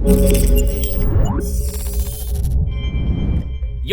Yo,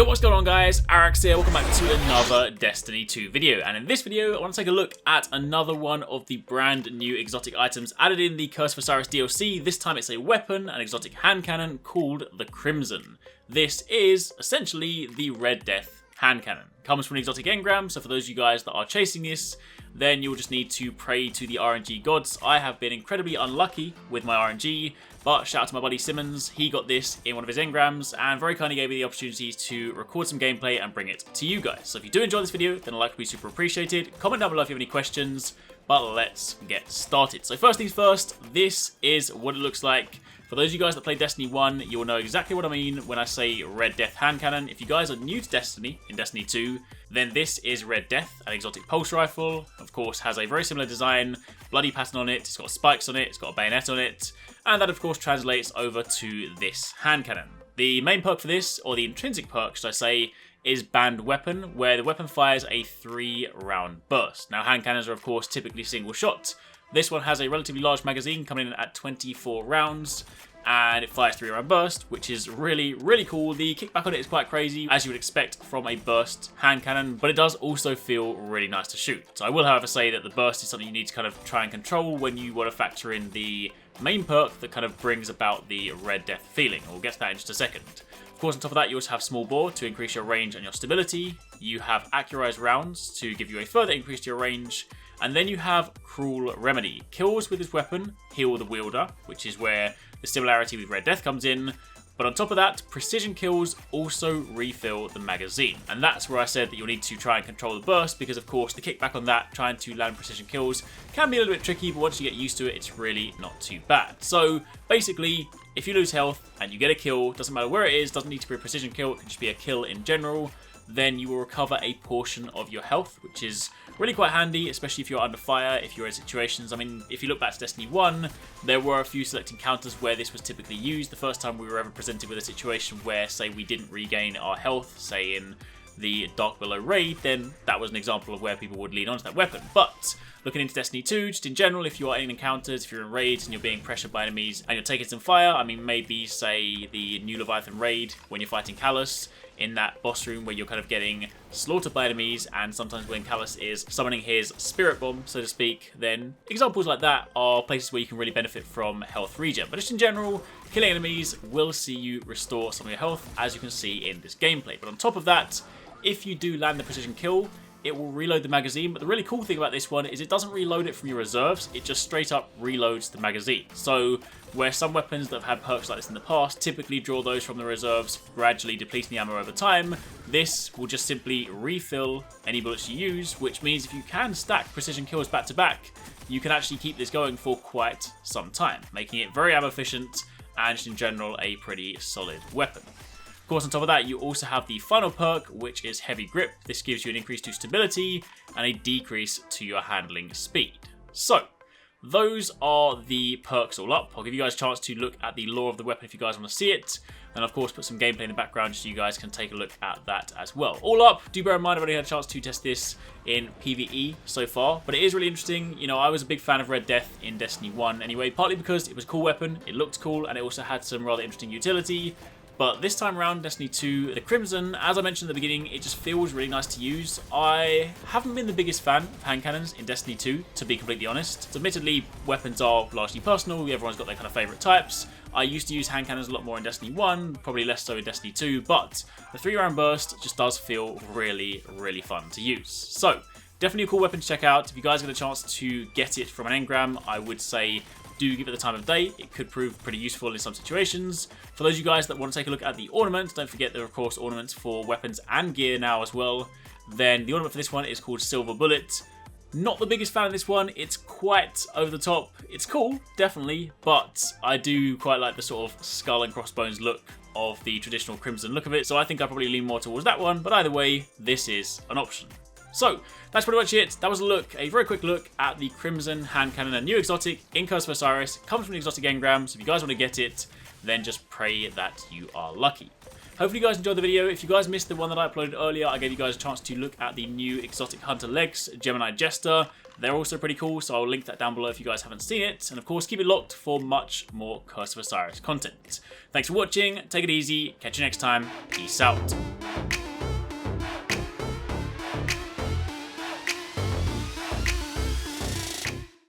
what's going on guys? Arekkz here, welcome back to another Destiny 2 video. And in this video, I want to take a look at another one of the brand new exotic items added in the Curse of Osiris DLC. This time it's a weapon, an exotic hand cannon called the Crimson. This is essentially the Red Death hand cannon. Comes from an exotic engram, so for those of you guys that are chasing this, then you'll just need to pray to the RNG gods. I have been incredibly unlucky with my RNG, but shout out to my buddy Simmons, he got this in one of his engrams and very kindly gave me the opportunity to record some gameplay and bring it to you guys. So if you do enjoy this video, then a like would be super appreciated. Comment down below if you have any questions, but let's get started. So first things first, this is what it looks like. For those of you guys that play Destiny 1, you will know exactly what I mean when I say Red Death hand cannon. If you guys are new to Destiny, in Destiny 2, then this is Red Death, an exotic pulse rifle. Of course, has a very similar design, bloody pattern on it, it's got spikes on it, it's got a bayonet on it, and that of course translates over to this hand cannon. The main perk for this, or the intrinsic perk should I say, is Banned Weapon, where the weapon fires a 3-round burst. Now hand cannons are of course typically single shot. This one has a relatively large magazine coming in at 24 rounds, and it fires 3-round burst, which is really cool. The kickback on it is quite crazy, as you would expect from a burst hand cannon, but it does also feel really nice to shoot. So I will however say that the burst is something you need to kind of try and control when you want to factor in the main perk that kind of brings about the Red Death feeling. We'll get to that in just a second. Of course, on top of that, you also have small bore to increase your range and your stability. You have accurized rounds to give you a further increase to your range. And then you have Cruel Remedy. Kills with this weapon heal the wielder, which is where the similarity with Red Death comes in. But on top of that, precision kills also refill the magazine. And that's where I said that you'll need to try and control the burst, because of course the kickback on that, trying to land precision kills, can be a little bit tricky, but once you get used to it, it's really not too bad. So basically, if you lose health and you get a kill, doesn't matter where it is, doesn't need to be a precision kill, it can just be a kill in general, then you will recover a portion of your health, which is really quite handy, especially if you're under fire, if you're in situations. I mean, if you look back to Destiny 1, there were a few select encounters where this was typically used. The first time we were ever presented with a situation where, say, we didn't regain our health, say in the Dark Below raid, then that was an example of where people would lean onto that weapon. But looking into Destiny 2, just in general, if you are in encounters, if you're in raids and you're being pressured by enemies and you're taking some fire, I mean, maybe, say, the New Leviathan raid when you're fighting Callus, in that boss room where you're kind of getting slaughtered by enemies, and sometimes when Callus is summoning his spirit bomb, so to speak, then examples like that are places where you can really benefit from health regen. But just in general, killing enemies will see you restore some of your health, as you can see in this gameplay. But on top of that, if you do land the precision kill, it will reload the magazine. But the really cool thing about this one is it doesn't reload it from your reserves, it just straight up reloads the magazine. So where some weapons that have had perks like this in the past typically draw those from the reserves, gradually depleting the ammo over time, this will just simply refill any bullets you use, which means if you can stack precision kills back to back, you can actually keep this going for quite some time, making it very ammo efficient and just in general a pretty solid weapon. Of course, on top of that, you also have the final perk, which is Heavy Grip. This gives you an increase to stability and a decrease to your handling speed. So, those are the perks all up. I'll give you guys a chance to look at the lore of the weapon if you guys want to see it. And of course, put some gameplay in the background just so you guys can take a look at that as well. All up, do bear in mind I've already had a chance to test this in PvE so far, but it is really interesting. You know, I was a big fan of Red Death in Destiny 1 anyway, partly because it was a cool weapon, it looked cool, and it also had some rather interesting utility. But this time around, Destiny 2, the Crimson, as I mentioned at the beginning, it just feels really nice to use. I haven't been the biggest fan of hand cannons in Destiny 2, to be completely honest. Admittedly, weapons are largely personal, everyone's got their kind of favourite types. I used to use hand cannons a lot more in Destiny 1, probably less so in Destiny 2, but the 3-round burst just does feel really fun to use. So, definitely a cool weapon to check out. If you guys get a chance to get it from an engram, I would say do give it the time of day. It could prove pretty useful in some situations. For those of you guys that want to take a look at the ornaments, don't forget there are of course ornaments for weapons and gear now as well. Then the ornament for this one is called Silver Bullet. Not the biggest fan of this one, it's quite over the top. It's cool, definitely, but I do quite like the sort of skull and crossbones look of the traditional Crimson look of it, so I think I'll probably lean more towards that one, but either way, this is an option. So, that's pretty much it. That was a very quick look at the Crimson hand cannon, a new exotic in Curse of Osiris. Comes from an exotic engram, so if you guys want to get it, then just pray that you are lucky. Hopefully you guys enjoyed the video. If you guys missed the one that I uploaded earlier, I gave you guys a chance to look at the new exotic hunter legs, Gemini Jester. They're also pretty cool, so I'll link that down below if you guys haven't seen it. And of course, keep it locked for much more Curse of Osiris content. Thanks for watching, take it easy, catch you next time, peace out.